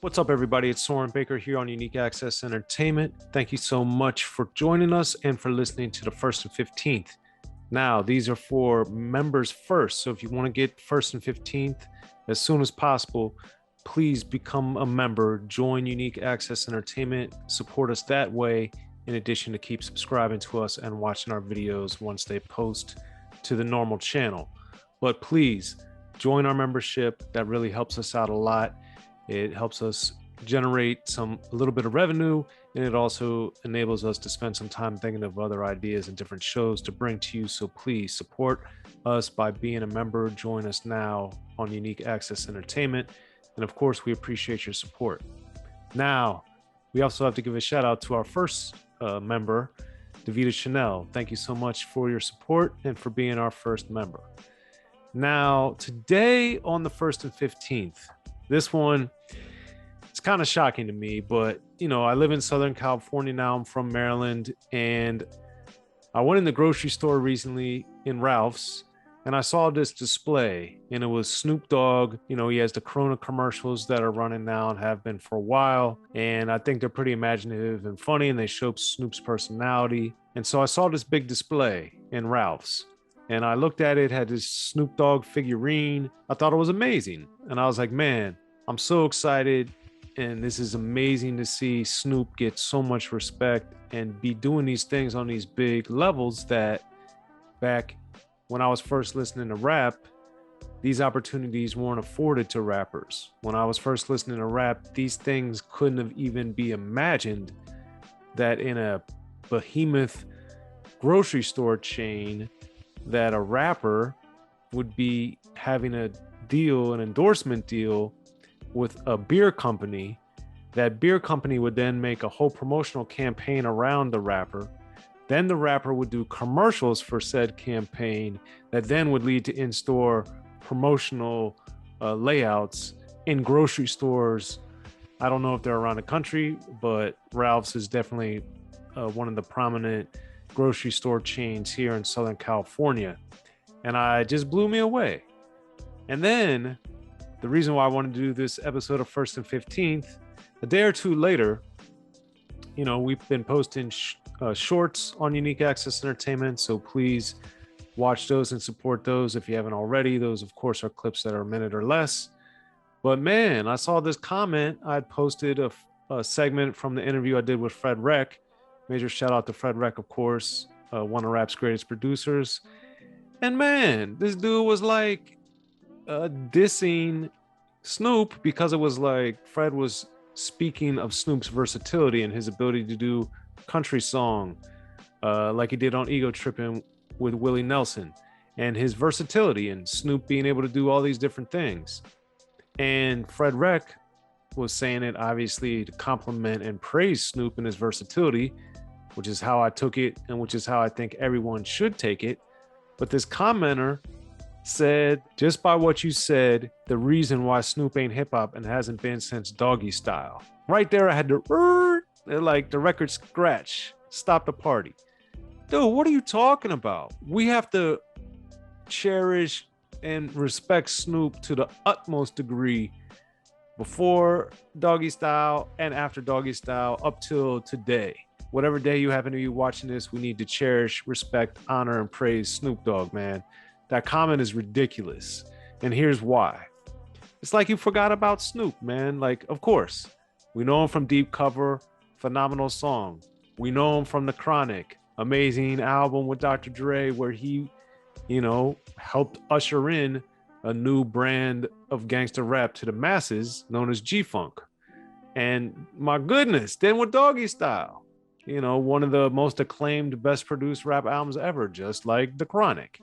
What's up, everybody? It's Soren Baker here on Unique Access Entertainment. Thank you so much for joining us and for listening to the 1st and 15th. Now, these are for members first. So if you want to get 1st and 15th as soon as possible, please become a member, join Unique Access Entertainment, support us that way, in addition to keep subscribing to us and watching our videos once they post to the normal channel. But please join our membership. That really helps us out a lot. It helps us generate a little bit of revenue, and it also enables us to spend some time thinking of other ideas and different shows to bring to you. So please support us by being a member. Join us now on Unique Access Entertainment. And of course, we appreciate your support. Now, we also have to give a shout out to our first member, Davida Chanel. Thank you so much for your support and for being our first member. Now, today on the 1st and 15th, this one, it's kind of shocking to me, but I live in Southern California now. I'm from Maryland, and I went in the grocery store recently in Ralph's, and I saw this display, and it was Snoop Dogg. He has the Corona commercials that are running now and have been for a while, and I think they're pretty imaginative and funny, and they show Snoop's personality. And so I saw this big display in Ralph's, and I looked at it, had this Snoop Dogg figurine. I thought it was amazing. And I was like, man, I'm so excited. And this is amazing to see Snoop get so much respect and be doing these things on these big levels that back when I was first listening to rap, these opportunities weren't afforded to rappers. When I was first listening to rap, these things couldn't have even be imagined, that in a behemoth grocery store chain, that a rapper would be having an endorsement deal with a beer company. That beer company would then make a whole promotional campaign around the rapper. Then the rapper would do commercials for said campaign that then would lead to in-store promotional layouts in grocery stores. I don't know if they're around the country, but Ralph's is definitely one of the prominent grocery store chains here in Southern California. And I just blew me away. And then the reason why I wanted to do this episode of 1st and 15th, a day or two later, we've been posting shorts on Unique Access Entertainment. So please watch those and support those if you haven't already. Those, of course, are clips that are a minute or less. But man, I saw this comment. I'd posted a segment from the interview I did with Fred Reck. Major shout out to Fred Reck, of course, one of rap's greatest producers. And man, this dude was like dissing Snoop because it was like Fred was speaking of Snoop's versatility and his ability to do country song like he did on Ego Trippin' with Willie Nelson, and his versatility and Snoop being able to do all these different things. And Fred Reck was saying it obviously to compliment and praise Snoop and his versatility, which is how I took it and which is how I think everyone should take it. But this commenter said, just by what you said, the reason why Snoop ain't hip hop and hasn't been since Doggystyle. Right there, I had to, like the record scratch, stop the party. Dude, what are you talking about? We have to cherish and respect Snoop to the utmost degree before Doggystyle and after Doggystyle up till today. Whatever day you happen to be watching this, we need to cherish, respect, honor, and praise Snoop Dogg, man. That comment is ridiculous. And here's why. It's like you forgot about Snoop, man. Like, of course, we know him from Deep Cover, phenomenal song. We know him from The Chronic, amazing album with Dr. Dre, where he, helped usher in a new brand of gangster rap to the masses known as G-Funk. And my goodness, then with Doggystyle, one of the most acclaimed, best produced rap albums ever, just like The Chronic.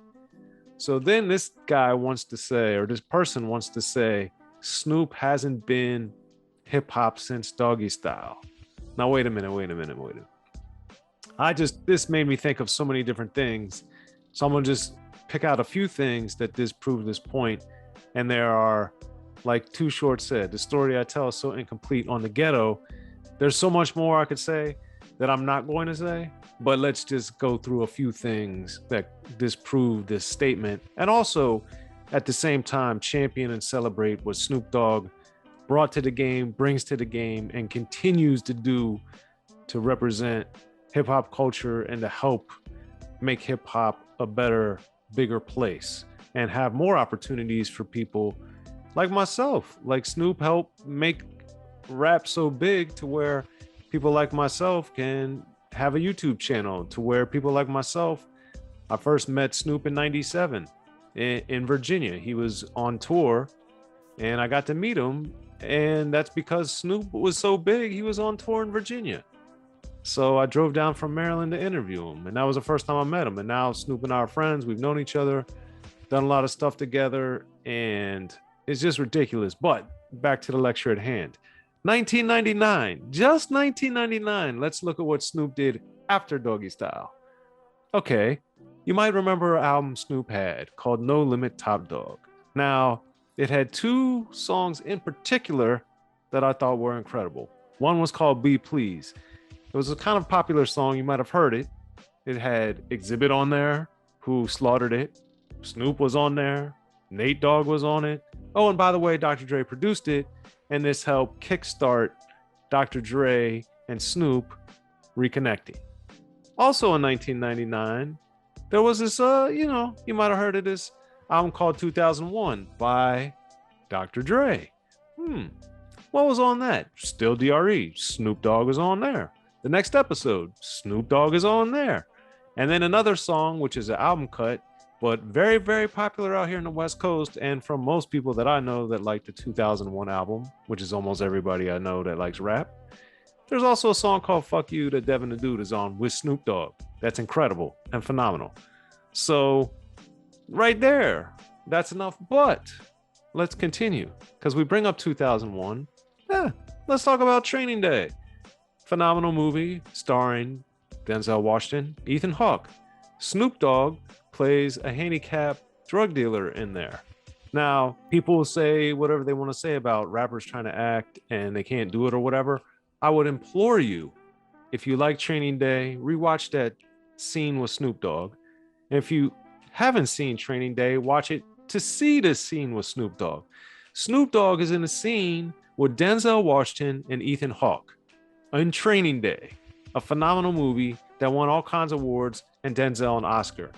So then this guy wants to say, or this person wants to say, Snoop hasn't been hip hop since Doggystyle. Now, wait a minute. This made me think of so many different things. So I'm going to just pick out a few things that disprove this point. And there are, like Too Short said, the story I tell is so incomplete on the ghetto. There's so much more I could say that I'm not going to say, but let's just go through a few things that disprove this statement. And also, at the same time, champion and celebrate what Snoop Dogg brought to the game, brings to the game, and continues to do to represent hip hop culture and to help make hip hop a better, bigger place and have more opportunities for people like myself. Like Snoop helped make rap so big to where people like myself can have a YouTube channel, to where people like myself, I first met Snoop in 97 in Virginia. He was on tour and I got to meet him. And that's because Snoop was so big, he was on tour in Virginia. So I drove down from Maryland to interview him. And that was the first time I met him. And now Snoop and I are friends. We've known each other, done a lot of stuff together, and it's just ridiculous. But back to the lecture at hand. 1999, just 1999. Let's look at what Snoop did after Doggystyle. Okay, you might remember an album Snoop had called No Limit Top Dog. Now, it had two songs in particular that I thought were incredible. One was called Be Please. It was a kind of popular song. You might have heard it. It had Exhibit on there, who slaughtered it. Snoop was on there. Nate Dogg was on it. Oh, and by the way, Dr. Dre produced it. And this helped kickstart Dr. Dre and Snoop reconnecting. Also in 1999, there was this, you might have heard of this album called 2001 by Dr. Dre. What was on that? Still DRE. Snoop Dogg was on there. The next episode, Snoop Dogg is on there. And then another song, which is an album cut, but very, very popular out here in the West Coast. And from most people that I know that like the 2001 album, which is almost everybody I know that likes rap. There's also a song called Fuck You that Devin the Dude is on with Snoop Dogg. That's incredible and phenomenal. So right there, that's enough. But let's continue because we bring up 2001. Let's talk about Training Day. Phenomenal movie starring Denzel Washington, Ethan Hawke. Snoop Dogg plays a handicapped drug dealer in there. Now, people will say whatever they want to say about rappers trying to act and they can't do it or whatever. I would implore you, if you like Training Day, rewatch that scene with Snoop Dogg. And if you haven't seen Training Day, watch it to see this scene with Snoop Dogg. Snoop Dogg is in a scene with Denzel Washington and Ethan Hawke in Training Day, a phenomenal movie that won all kinds of awards and Denzel an Oscar.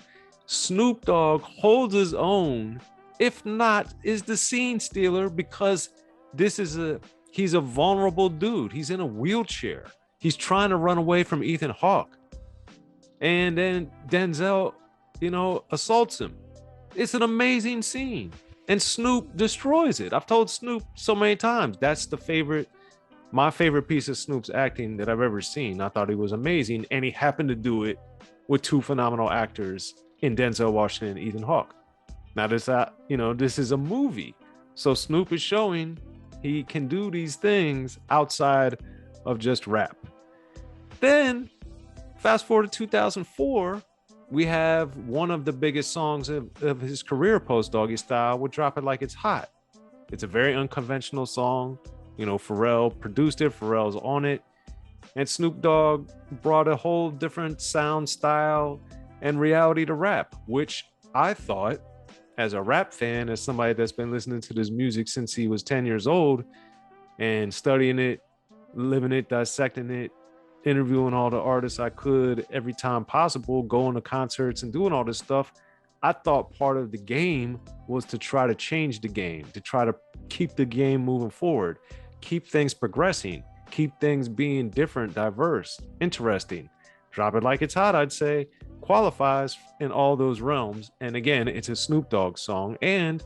Snoop Dogg holds his own, if not is the scene stealer, because he's a vulnerable dude. He's in a wheelchair. He's trying to run away from Ethan Hawke. And then Denzel, assaults him. It's an amazing scene. And Snoop destroys it. I've told Snoop so many times, that's my favorite piece of Snoop's acting that I've ever seen. I thought he was amazing. And he happened to do it with two phenomenal actors in Denzel Washington and Ethan Hawke. Now this is a movie. So Snoop is showing he can do these things outside of just rap. Then fast forward to 2004, we have one of the biggest songs of his career post Doggystyle with Drop It Like It's Hot. It's a very unconventional song. Pharrell produced it. Pharrell's on it. And Snoop Dogg brought a whole different sound style and reality to rap, which I thought, as a rap fan, as somebody that's been listening to this music since he was 10 years old and studying it, living it, dissecting it, interviewing all the artists I could every time possible, going to concerts and doing all this stuff, I thought part of the game was to try to change the game, to try to keep the game moving forward, keep things progressing, keep things being different, diverse, interesting. Drop It Like It's Hot, I'd say, qualifies in all those realms. And again, it's a Snoop Dogg song and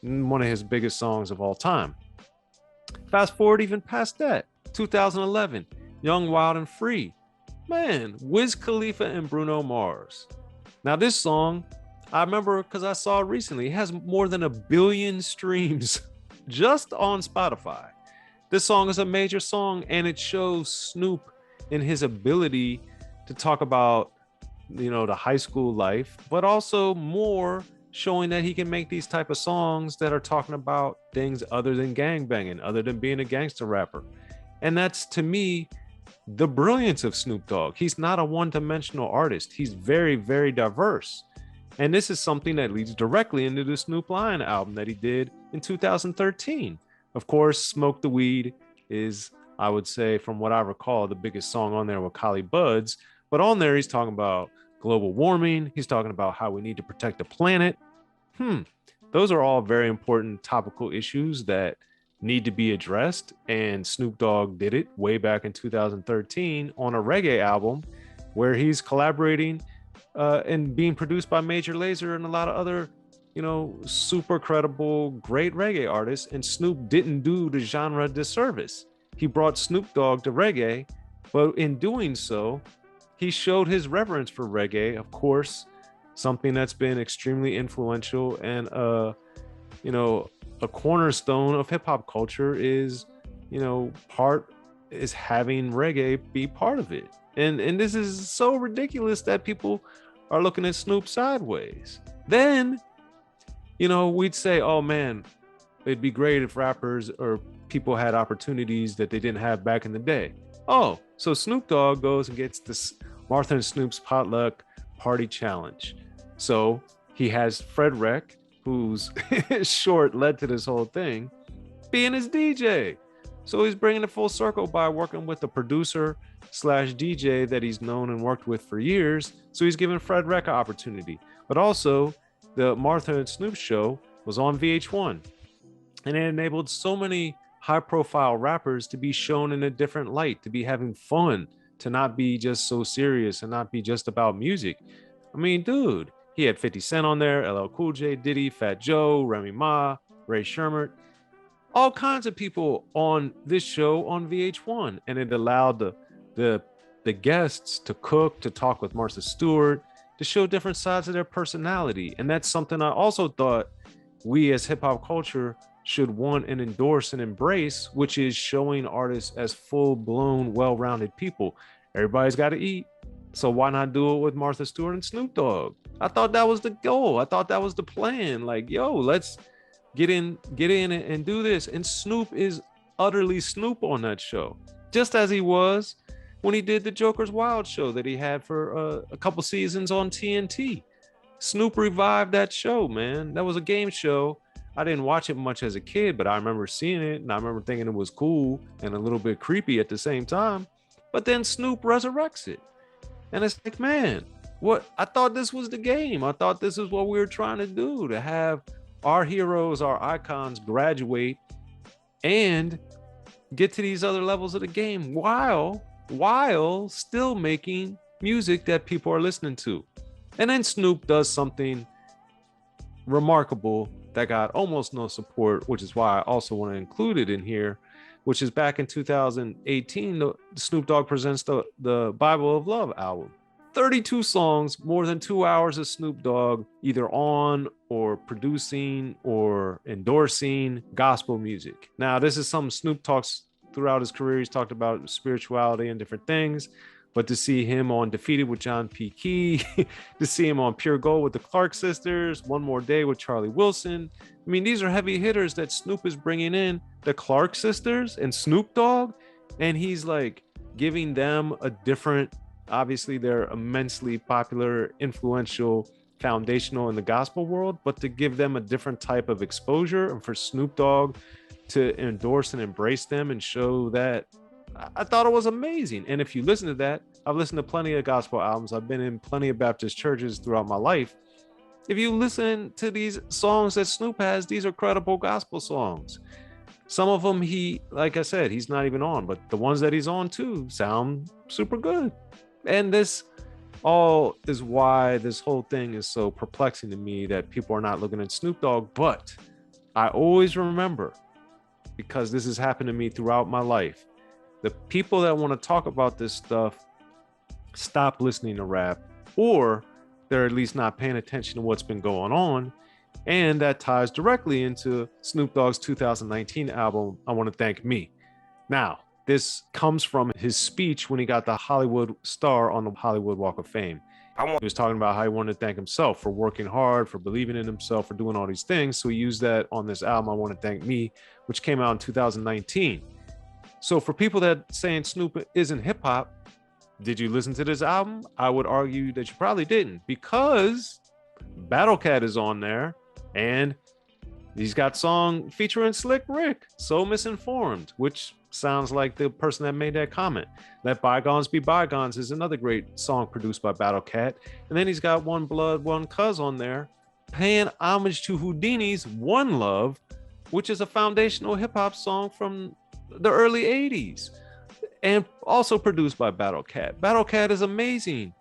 one of his biggest songs of all time. Fast forward even past that, 2011, Young, Wild, and Free. Man, Wiz Khalifa and Bruno Mars. Now this song, I remember because I saw it recently, it has more than 1 billion streams just on Spotify. This song is a major song and it shows Snoop in his ability to talk about, the high school life, but also more showing that he can make these type of songs that are talking about things other than gangbanging, other than being a gangster rapper. And that's, to me, the brilliance of Snoop Dogg. He's not a one-dimensional artist. He's very, very diverse. And this is something that leads directly into the Snoop Lion album that he did in 2013. Of course, Smoke the Weed is, I would say, from what I recall, the biggest song on there with Collie Buddz. But on there, he's talking about global warming. He's talking about how we need to protect the planet. Those are all very important topical issues that need to be addressed. And Snoop Dogg did it way back in 2013 on a reggae album where he's collaborating and being produced by Major Lazer and a lot of other, super credible, great reggae artists. And Snoop didn't do the genre disservice. He brought Snoop Dogg to reggae, but in doing so, he showed his reverence for reggae, of course, something that's been extremely influential and a cornerstone of hip hop culture is having reggae be part of it. And this is so ridiculous that people are looking at Snoop sideways. Then we'd say, oh man, it'd be great if rappers or people had opportunities that they didn't have back in the day. Oh, so Snoop Dogg goes and gets this Martha and Snoop's potluck party challenge. So he has Fred Wreck, whose short led to this whole thing, being his DJ. So he's bringing it full circle by working with the producer / DJ that he's known and worked with for years. So he's giving Fred Wreck an opportunity. But also, the Martha and Snoop show was on VH1. And it enabled so many high-profile rappers to be shown in a different light, to be having fun, to not be just so serious and not be just about music. I mean, dude, he had 50 Cent on there, LL Cool J, Diddy, Fat Joe, Remy Ma, Ray Sherman, all kinds of people on this show on VH1. And it allowed the guests to cook, to talk with Martha Stewart, to show different sides of their personality. And that's something I also thought we as hip hop culture should want and endorse and embrace, which is showing artists as full-blown, well-rounded people. Everybody's got to eat. So why not do it with Martha Stewart and Snoop Dogg? I thought that was the goal. I thought that was the plan. Like, yo, let's get in and do this. And Snoop is utterly Snoop on that show, just as he was when he did the Joker's Wild show that he had for a couple seasons on TNT. Snoop revived that show, man. That was a game show. I didn't watch it much as a kid, but I remember seeing it and I remember thinking it was cool and a little bit creepy at the same time. But then Snoop resurrects it. And it's like, man, what? I thought this was the game. I thought this is what we were trying to do, to have our heroes, our icons graduate and get to these other levels of the game while still making music that people are listening to. And then Snoop does something remarkable that got almost no support, which is why I also want to include it in here, which is back in 2018, the Snoop Dogg presents the Bible of Love album. 32 songs, more than 2 hours of Snoop Dogg, either on or producing or endorsing gospel music. Now, this is something Snoop talks throughout his career. He's talked about spirituality and different things. But to see him on Defeated with John P. Key, to see him on Pure Gold with the Clark Sisters, One More Day with Charlie Wilson. I mean, these are heavy hitters that Snoop is bringing in, the Clark Sisters and Snoop Dogg. And he's like giving them a different, obviously they're immensely popular, influential, foundational in the gospel world, but to give them a different type of exposure and for Snoop Dogg to endorse and embrace them and show that, I thought it was amazing. And if you listen to that, I've listened to plenty of gospel albums. I've been in plenty of Baptist churches throughout my life. If you listen to these songs that Snoop has, these are credible gospel songs. Some of them like I said, he's not even on, but the ones that he's on too sound super good. And this all is why this whole thing is so perplexing to me, that people are not looking at Snoop Dogg. But I always remember, because this has happened to me throughout my life, the people that want to talk about this stuff stop listening to rap, or they're at least not paying attention to what's been going on. And that ties directly into Snoop Dogg's 2019 album, I Want to Thank Me. Now, this comes from his speech when he got the Hollywood star on the Hollywood Walk of Fame. He was talking about how he wanted to thank himself for working hard, for believing in himself, for doing all these things. So he used that on this album, I Want to Thank Me, which came out in 2019. So for people that saying Snoop isn't hip hop, did you listen to this album? I would argue that you probably didn't, because Battle Cat is on there and He's got song featuring Slick Rick, So Misinformed, which sounds like the person that made that comment. Let Bygones Be Bygones is another great song produced by Battle Cat. And then he's got One Blood, One Cuz on there, paying homage to Houdini's One Love, which is a foundational hip hop song from the early 80s and also produced by Battle Cat. Battle Cat is amazing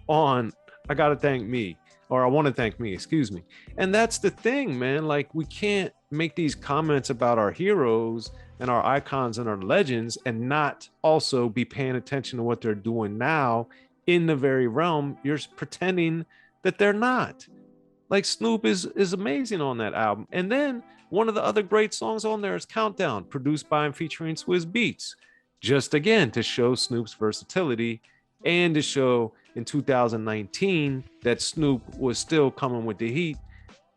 on I Gotta Thank Me, or I Want to Thank Me, excuse me. And that's the thing, man. Like, we can't make these comments about our heroes and our icons and our legends and not also be paying attention to what they're doing now in the very realm you're pretending that they're not. Like, Snoop is amazing on that album. And then one of the other great songs on there is Countdown, produced by and featuring Swizz Beatz. Just again to show Snoop's versatility and to show in 2019 that Snoop was still coming with the heat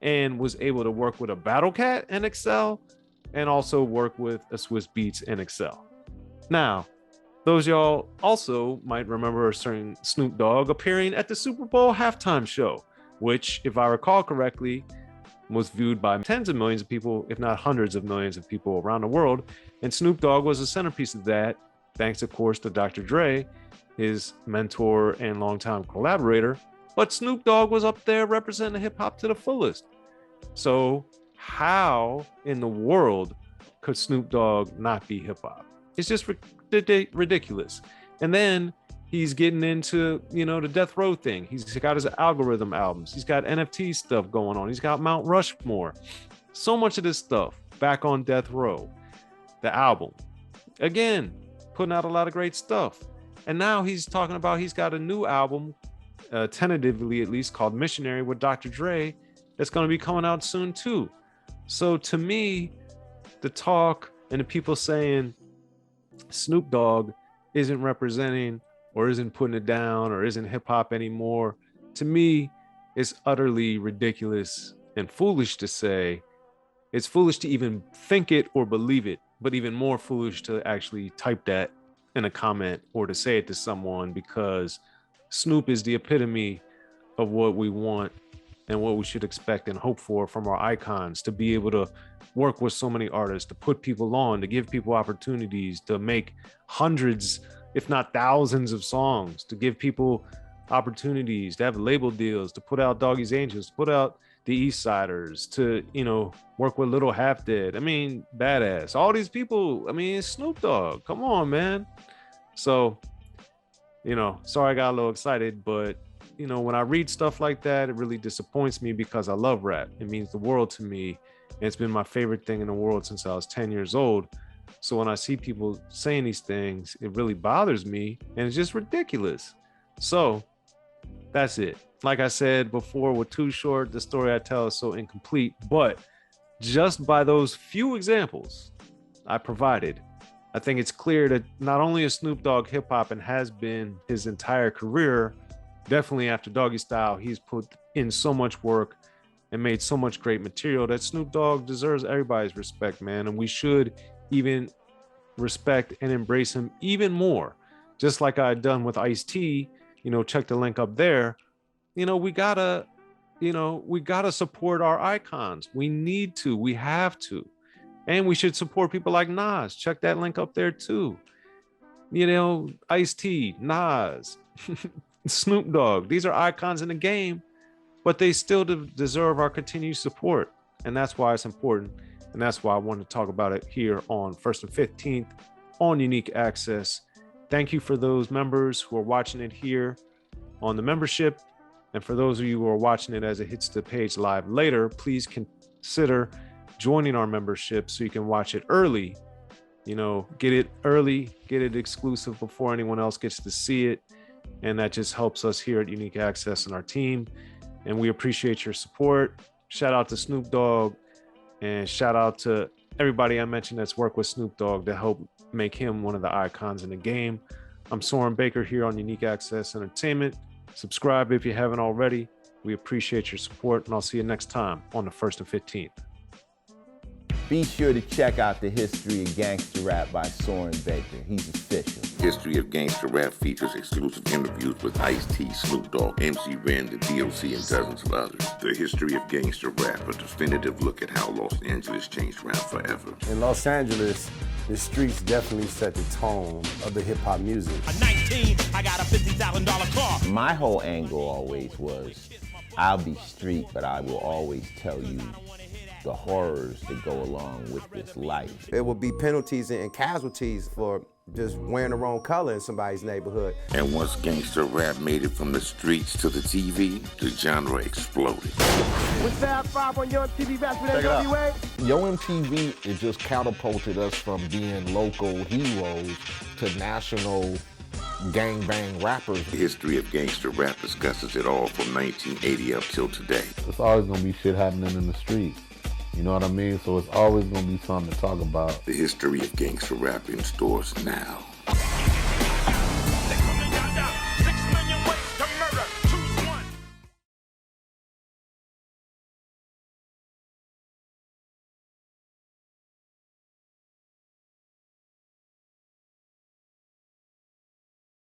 and was able to work with a Battle Cat and excel, and also work with a Swizz Beatz and excel. Now, those y'all also might remember a certain Snoop Dogg appearing at the Super Bowl halftime show, which, if I recall correctly, was viewed by tens of millions of people, if not hundreds of millions of people around the world. And Snoop Dogg was the centerpiece of that, thanks, of course, to Dr. Dre, his mentor and longtime collaborator. But Snoop Dogg was up there representing hip hop to the fullest. So how in the world could Snoop Dogg not be hip hop? It's just ridiculous. And then he's getting into, the Death Row thing. He's got his algorithm albums. He's got NFT stuff going on. He's got Mount Rushmore. So much of this stuff back on Death Row, the album. Again, putting out a lot of great stuff. And now he's talking about he's got a new album, tentatively at least, called Missionary with Dr. Dre, that's going to be coming out soon too. So to me, the talk and the people saying Snoop Dogg isn't representing or isn't putting it down or isn't hip hop anymore, to me, it's utterly ridiculous and foolish to say. It's foolish to even think it or believe it, but even more foolish to actually type that in a comment or to say it to someone, because Snoop is the epitome of what we want and what we should expect and hope for from our icons, to be able to work with so many artists, to put people on, to give people opportunities, to make hundreds, if not thousands of songs, to give people opportunities, to have label deals, to put out Doggy's Angels, to put out the East Siders, to, work with Little Half Dead. I mean, badass. All these people, it's Snoop Dogg. Come on, man. So, sorry I got a little excited, but when I read stuff like that, it really disappoints me because I love rap. It means the world to me. And it's been my favorite thing in the world since I was 10 years old. So when I see people saying these things, it really bothers me and it's just ridiculous. So that's it. Like I said before with Too Short, the story I tell is so incomplete, but just by those few examples I provided, I think it's clear that not only is Snoop Dogg hip hop and has been his entire career, definitely after Doggystyle, he's put in so much work and made so much great material that Snoop Dogg deserves everybody's respect, man. And we should even respect and embrace him even more. Just like I had done with Ice-T, check the link up there. We gotta support our icons. We need to, we have to. And we should support people like Nas. Check that link up there too. Ice-T, Nas, Snoop Dogg. These are icons in the game, but they still deserve our continued support. And that's why it's important. And that's why I wanted to talk about it here on 1st and 15th on Unique Access. Thank you for those members who are watching it here on the membership. And for those of you who are watching it as it hits the page live later, please consider joining our membership so you can watch it early. Get it early, get it exclusive before anyone else gets to see it. And that just helps us here at Unique Access and our team. And we appreciate your support. Shout out to Snoop Dogg and shout out to everybody I mentioned that's worked with Snoop Dogg to help make him one of the icons in the game. I'm Soren Baker here on Unique Access Entertainment. Subscribe if you haven't already. We appreciate your support, and I'll see you next time on the 1st and 15th. Be sure to check out the history of gangster rap by Soren Baker. He's official. History of Gangster Rap features exclusive interviews with Ice-T, Snoop Dogg, MC Ren, the D.O.C, and dozens of others. The History of Gangster Rap, a definitive look at how Los Angeles changed rap forever. In Los Angeles, the streets definitely set the tone of the hip-hop music. At 19, I got a $50,000 car. My whole angle always was, I'll be street, but I will always tell you the horrors that go along with this life. There will be penalties and casualties for just wearing the wrong color in somebody's neighborhood. And once gangster rap made it from the streets to the TV, the genre exploded. With Fab 5 on your MTV Raps with NWA. Yo MTV, it just catapulted us from being local heroes to national gangbang rappers. The History of Gangster Rap discusses it all from 1980 up till today. It's always gonna be shit happening in the streets. You know what I mean? So it's always gonna be something to talk about. The History of Gangster Rap in stores now.